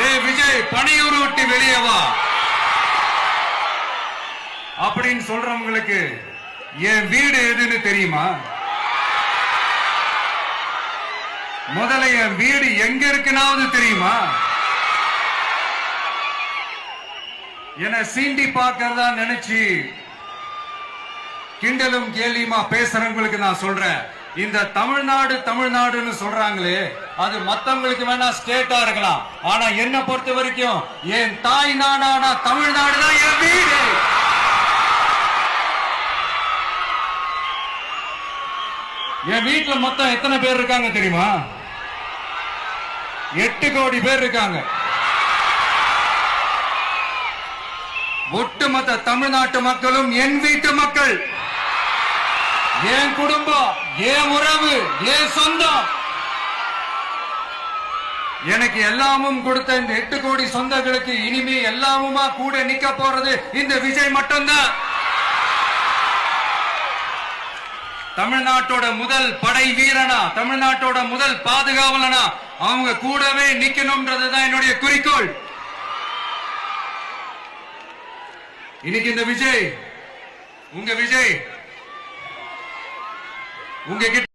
ஏ விஜய் பணியூர் விட்டு வெளியே வா அப்படின்னு சொல்றவங்களுக்கு என் வீடு எதுன்னு தெரியுமா? முதல்ல என் வீடு எங்க இருக்குனாவது தெரியுமா? என சீண்டி பார்க்கறதா நினைச்சு கிண்டலும் கேலியுமா பேசுறவங்களுக்கு நான் சொல்றேன், இந்த தமிழ்நாடு தமிழ்நாடுன்னு சொல்றாங்களே, அது மத்தவங்களுக்கு வேணா ஸ்டேட்டா இருக்கலாம், ஆனா என்ன பொறுத்த வரைக்கும் என் தாய் நாடான தமிழ்நாடு தான் என் வீடு. என் வீட்டுல மொத்தம் எத்தனை பேர் இருக்காங்க தெரியுமா? 8 கோடி பேர் இருக்காங்க. ஒட்டுமொத்த தமிழ்நாட்டு மக்களும் என் வீட்டு மக்கள், என் குடும்பம், என் உறவு, என் சொந்தம். எனக்கு எல்லாமும் கொடுத்த இந்த 8 கோடி சொந்தங்களுக்கு இனிமே எல்லாமுமா கூட நிக்க போறது இந்த விஜய் மட்டும்தான். தமிழ்நாட்டோட முதல் படை வீரனா, தமிழ்நாட்டோட முதல் பாதுகாவலனா அவங்க கூடவே நிக்கணும்ன்றதுதான் என்னுடைய குறிக்கோள். இன்னைக்கு இந்த விஜய், உங்க விஜய் உங்ககிட்ட